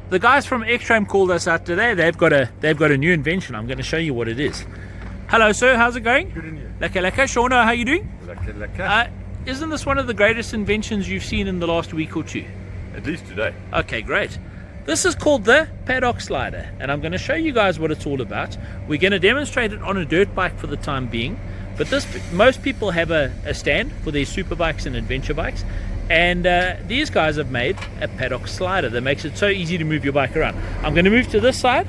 The guys from X-Tram called us out today. They've got a new invention. I'm going to show you what it is. Hello, sir. How's it going? Good in you. Laka laka. Shona, how you doing? Laka. Isn't this one of the greatest inventions you've seen in the last week or two? At least today. Okay, great. This is called the paddock slider, and I'm going to show you guys what it's all about. We're going to demonstrate it on a dirt bike for the time being, but most people have a stand for their super bikes and adventure bikes, and these guys have made a paddock slider that makes it so easy to move your bike around. I'm going to move to this side.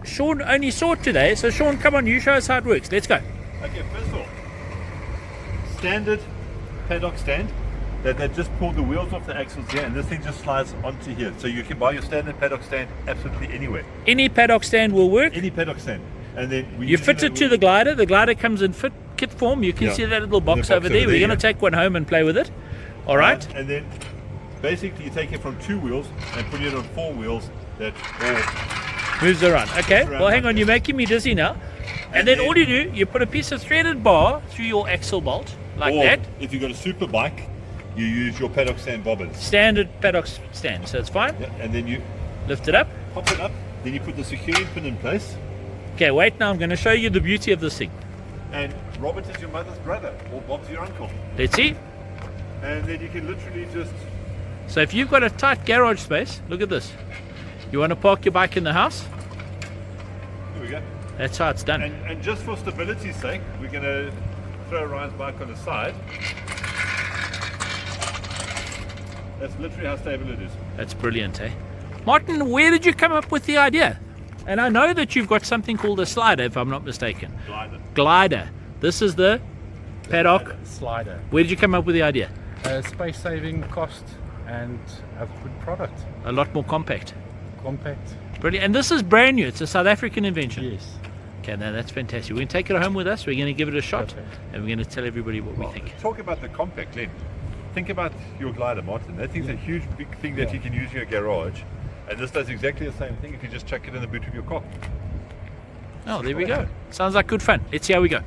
Sean only saw it today, so Sean, come on, you show us how it works. Let's go. Okay, first of all, standard paddock stand that they just pull the wheels off the axles here, and this thing just slides onto here. So you can buy your standard paddock stand absolutely anywhere. Any paddock stand will work. Any paddock stand. And then you fit it to the glider. The glider comes in kit form. You can see that little box over there. We're going to take one home and play with it. All right. And then basically you take it from 2 wheels and put it on 4 wheels that all moves around. Okay. Well, hang on. You're making me dizzy now. And then all you do, you put a piece of threaded bar through your axle bolt like that. If you've got a super bike, you use your paddock stand bobbins. Standard paddock stand, so it's fine. Yeah, and then you lift it up. Pop it up. Then you put the securing pin in place. Okay, wait, now I'm going to show you the beauty of this thing. And Robert is your mother's brother, or Bob's your uncle. Let's see. And then you can literally just... So if you've got a tight garage space, look at this. You want to park your bike in the house? Here we go. That's how it's done. And just for stability's sake, we're going to throw Ryan's bike on the side. That's literally how stable it is. That's brilliant, eh? Martin, where did you come up with the idea? And I know that you've got something called a slider, if I'm not mistaken. Glider. This is the paddock slider. Where did you come up with the idea? Space saving, cost, and a good product. A lot more compact. Compact. Brilliant. And this is brand new. It's a South African invention. Yes. Okay, now that's fantastic. We're going to take it home with us. We're going to give it a shot. Perfect. And we're going to tell everybody what we think. Talk about the compact, Len. Think about your glider, Martin. That thing's a huge, big thing that you can use in your garage. And this does exactly the same thing if you just chuck it in the boot of your car. Oh, there we go. Sounds like good fun. Let's see how we go.